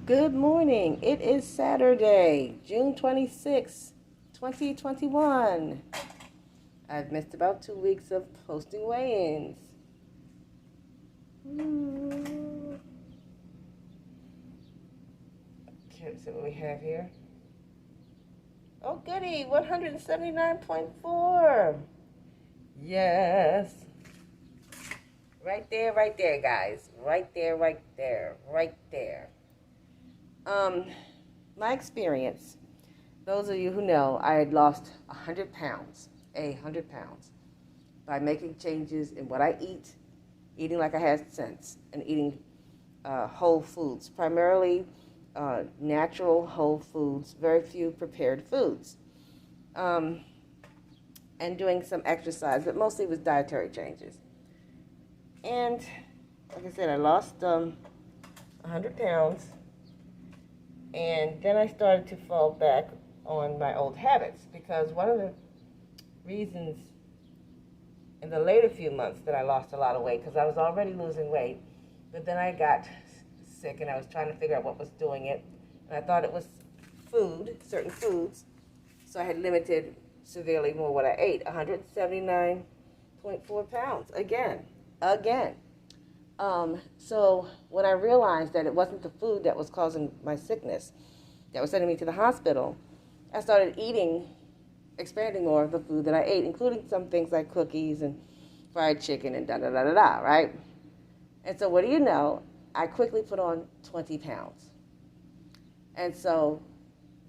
Good morning. It is Saturday, June 26, 2021. I've missed about 2 weeks of posting weigh-ins. Okay, let's see what we have here. Oh, goody, 179.4. Yes. Right there, guys. Right there. My experience, those of you who know, I had lost 100 pounds, by making changes in what I eat, eating like I had sense, and eating whole foods, primarily natural whole foods, very few prepared foods, and doing some exercise, but mostly it was dietary changes. And like I said, I lost 100 pounds. And then I started to fall back on my old habits, because one of the reasons in the later few months that I lost a lot of weight, because I was already losing weight, but then I got sick and I was trying to figure out what was doing it. And I thought it was food, certain foods. So I had limited severely more what I ate, 179.4 pounds again. So when I realized that it wasn't the food that was causing my sickness, that was sending me to the hospital, I started expanding more of the food that I ate, including some things like cookies and fried chicken and da-da-da-da-da, right? And so what do you know? I quickly put on 20 pounds. And so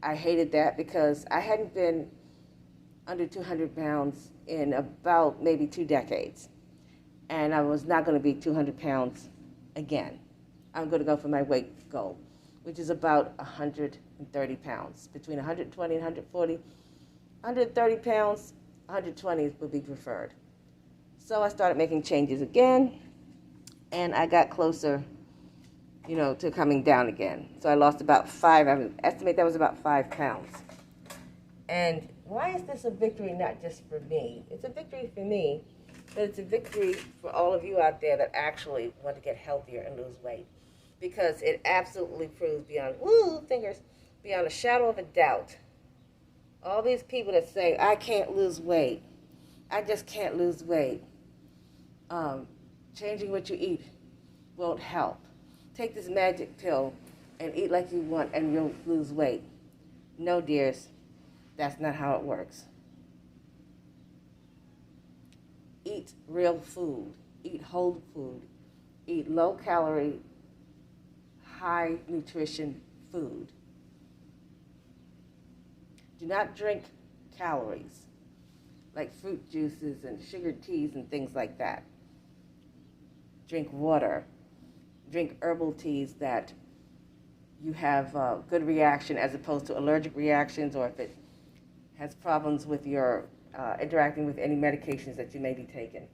I hated that, because I hadn't been under 200 pounds in about maybe 2 decades. And I was not going to be 200 pounds again. I'm going to go for my weight goal, which is about 130 pounds, between 120 and 140. 130 pounds, 120 would be preferred. So I started making changes again, and I got closer, to coming down again. So I lost about 5, I would estimate that was about 5 pounds. And why is this a victory not just for me? It's a victory for me, but it's a victory for all of you out there that actually want to get healthier and lose weight. Because it absolutely proves beyond a shadow of a doubt. All these people that say, I can't lose weight. I just can't lose weight. Changing what you eat won't help. Take this magic pill and eat like you want and you'll lose weight. No, dears, that's not how it works. Eat real food, eat whole food, eat low-calorie, high-nutrition food. Do not drink calories, like fruit juices and sugared teas and things like that. Drink water. Drink herbal teas that you have a good reaction, as opposed to allergic reactions, or if it has problems with your interacting with any medications that you may be taking.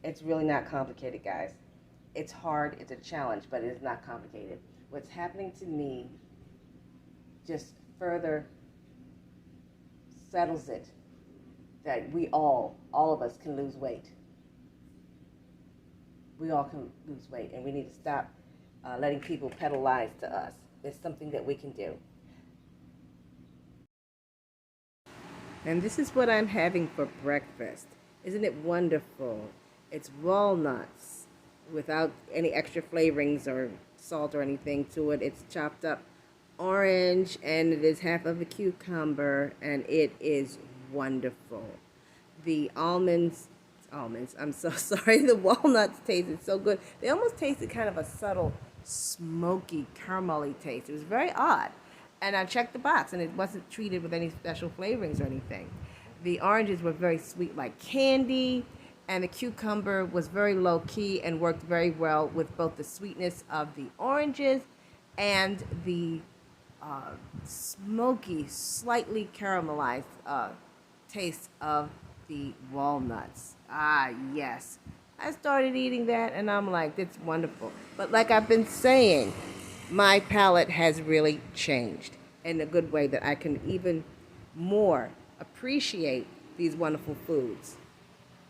It's really not complicated, guys. It's hard, it's a challenge, but it is not complicated. What's happening to me just further settles it that we all of us can lose weight. We all can lose weight, and we need to stop letting people peddle lies to us. It's something that we can do. And this is what I'm having for breakfast. Isn't it wonderful? It's walnuts without any extra flavorings or salt or anything to it. It's chopped up orange, and it is half of a cucumber, and it is wonderful. The almonds, I'm so sorry, the walnuts tasted so good. They almost tasted kind of a subtle, smoky, caramelly taste. It was very odd. And I checked the box, and it wasn't treated with any special flavorings or anything. The oranges were very sweet, like candy, and the cucumber was very low-key and worked very well with both the sweetness of the oranges and the smoky, slightly caramelized taste of the walnuts. Ah, yes. I started eating that, and I'm like, it's wonderful. But like I've been saying, my palate has really changed in a good way, that I can even more appreciate these wonderful foods.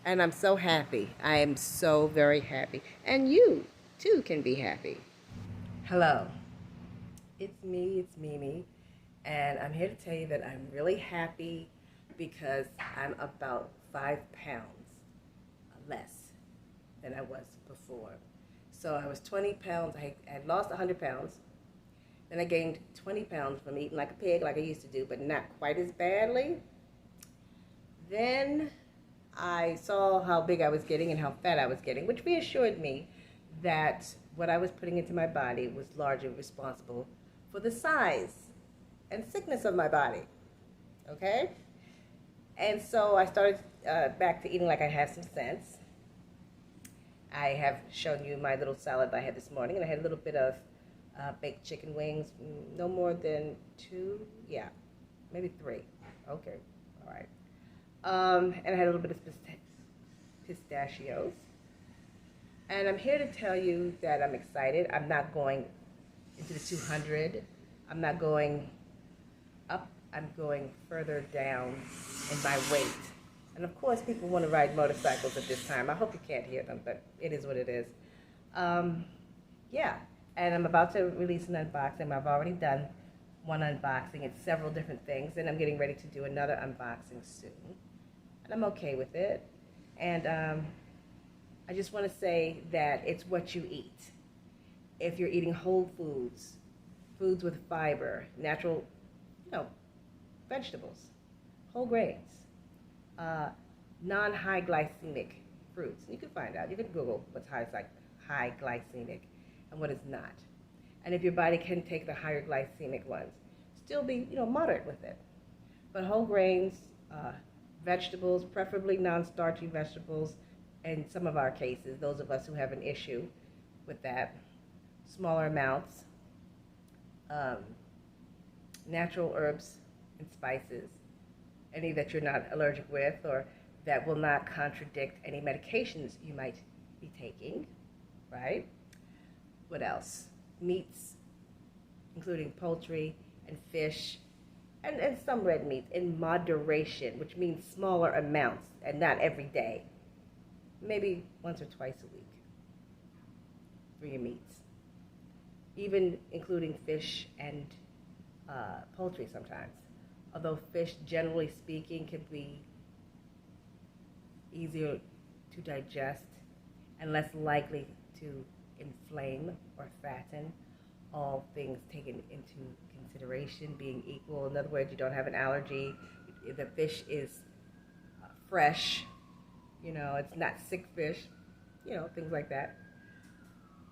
And I'm so happy. I am so very happy. And you, too, can be happy. Hello. It's me, it's Mimi, and I'm here to tell you that I'm really happy because I'm about 5 pounds less than I was before. So I was 20 pounds, I had lost 100 pounds, then I gained 20 pounds from eating like a pig like I used to do, but not quite as badly. Then I saw how big I was getting and how fat I was getting, which reassured me that what I was putting into my body was largely responsible for the size and thickness of my body. Okay? And so I started back to eating like I have some sense. I have shown you my little salad that I had this morning, and I had a little bit of baked chicken wings, no more than 2, yeah, maybe 3. Okay, all right. And I had a little bit of pistachios. And I'm here to tell you that I'm excited. I'm not going into the 200. I'm not going up. I'm going further down in my weight. And of course, people want to ride motorcycles at this time. I hope you can't hear them, but it is what it is. Yeah, and I'm about to release an unboxing. I've already done one unboxing. It's several different things, and I'm getting ready to do another unboxing soon. And I'm okay with it. And I just want to say that it's what you eat. If you're eating whole foods, foods with fiber, natural, vegetables, whole grains, non-high glycemic fruits. You can find out. You can Google what's high glycemic and what is not. And if your body can take the higher glycemic ones, still be, moderate with it. But whole grains, vegetables, preferably non-starchy vegetables, in some of our cases, those of us who have an issue with that, smaller amounts, natural herbs and spices, any that you're not allergic with or that will not contradict any medications you might be taking, right? What else? Meats, including poultry and fish, and some red meats in moderation, which means smaller amounts and not every day. Maybe once or twice a week for your meats. Even including fish and poultry sometimes. Although fish, generally speaking, can be easier to digest and less likely to inflame or fatten, all things taken into consideration being equal. In other words, you don't have an allergy, the fish is fresh, it's not sick fish, things like that.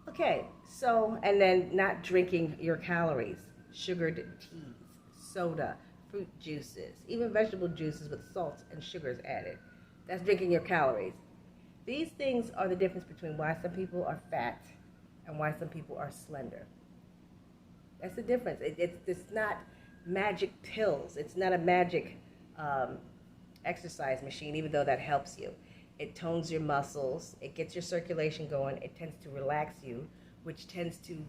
Okay, so, and then not drinking your calories, sugared teas, soda, fruit juices, even vegetable juices with salts and sugars added. That's drinking your calories. These things are the difference between why some people are fat and why some people are slender. That's the difference. It's not magic pills. It's not a magic exercise machine, even though that helps you. It tones your muscles. It gets your circulation going. It tends to relax you, which tends to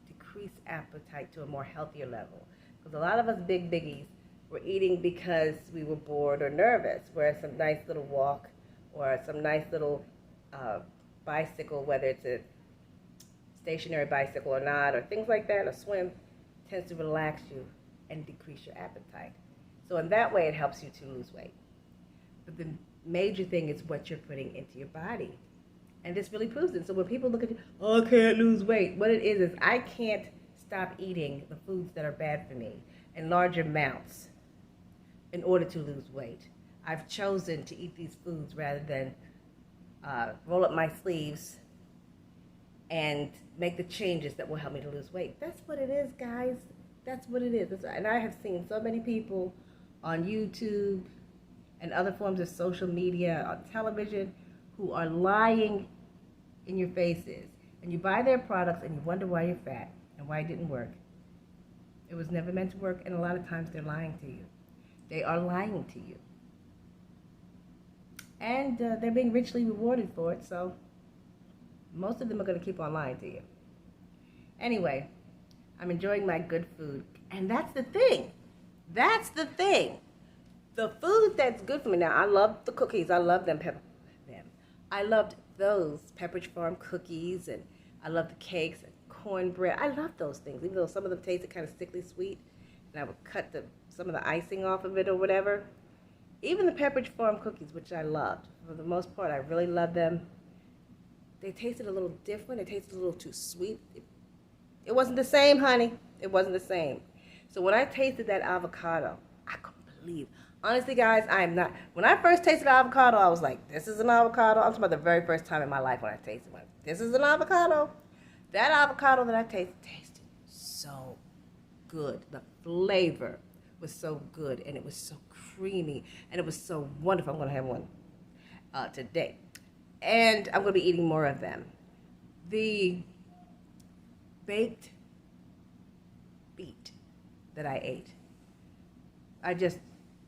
decrease appetite to a more healthier level. Because a lot of us big biggies were eating because we were bored or nervous, whereas some nice little walk or some nice little bicycle, whether it's a stationary bicycle or not, or things like that, or swim, tends to relax you and decrease your appetite. So in that way, it helps you to lose weight. But the major thing is what you're putting into your body. And this really proves it. So when people look at you, oh, I can't lose weight, what it is I can't stop eating the foods that are bad for me in large amounts in order to lose weight. I've chosen to eat these foods rather than roll up my sleeves and make the changes that will help me to lose weight. That's what it is, guys. That's what it is. And I have seen so many people on YouTube and other forms of social media, on television, who are lying in your faces. And you buy their products and you wonder why you're fat and why it didn't work. It was never meant to work, and a lot of times they're lying to you. They are lying to you. And they're being richly rewarded for it, so most of them are going to keep on lying to you. Anyway, I'm enjoying my good food. And that's the thing. That's the thing. The food that's good for me. Now, I love the cookies. I love them. I loved those Pepperidge Farm cookies, and I love the cakes, cornbread. I love those things, even though some of them tasted kind of sickly sweet. And I would cut some of the icing off of it or whatever. Even the Pepperidge Farm cookies, which I loved. For the most part, I really loved them. They tasted a little different. They tasted a little too sweet. It wasn't the same, honey. It wasn't the same. So when I tasted that avocado, I couldn't believe. Honestly, guys, I am not. When I first tasted avocado, I was like, this is an avocado. I'm talking about the very first time in my life when I tasted one. This is an avocado. That avocado that I tasted so good. The flavor was so good, and it was so creamy, and it was so wonderful. I'm going to have one today. And I'm going to be eating more of them. The baked beet that I ate, I just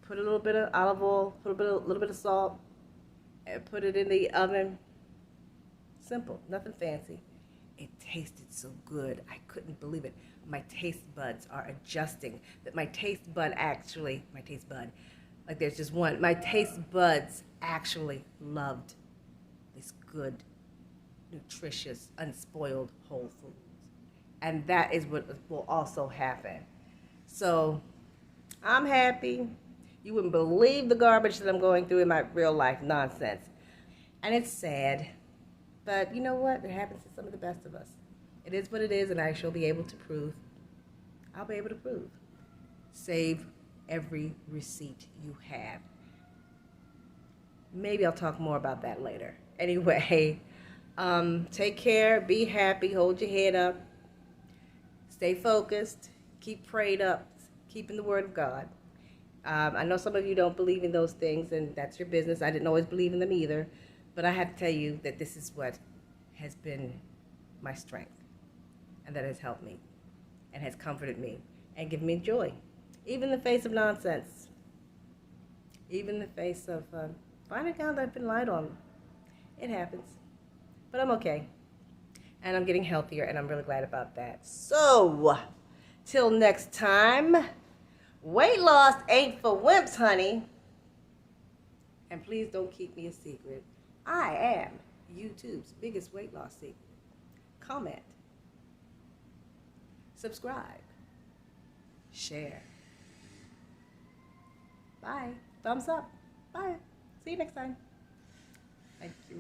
put a little bit of olive oil, put a little bit of salt, and put it in the oven. Simple, nothing fancy. It tasted so good. I couldn't believe it. My taste buds are adjusting. That my taste buds actually loved this good, nutritious, unspoiled whole foods. And that is what will also happen. So I'm happy. You wouldn't believe the garbage that I'm going through in my real life nonsense. And it's sad. But you know what? It happens to some of the best of us. It is what it is, and I shall be able to prove. I'll be able to prove. Save every receipt you have. Maybe I'll talk more about that later. Anyway, take care. Be happy. Hold your head up. Stay focused. Keep prayed up. Keep in the Word of God. I know some of you don't believe in those things, and that's your business. I didn't always believe in them either. But I have to tell you that this is what has been my strength, and that has helped me and has comforted me and given me joy, even in the face of nonsense, even in the face of finding out that I've been lied on. It happens. But I'm okay, and I'm getting healthier, and I'm really glad about that. So, till next time, weight loss ain't for wimps, honey. And please don't keep me a secret. I am YouTube's biggest weight loss secret. Comment, subscribe, share. Bye. Thumbs up. Bye. See you next time. Thank you.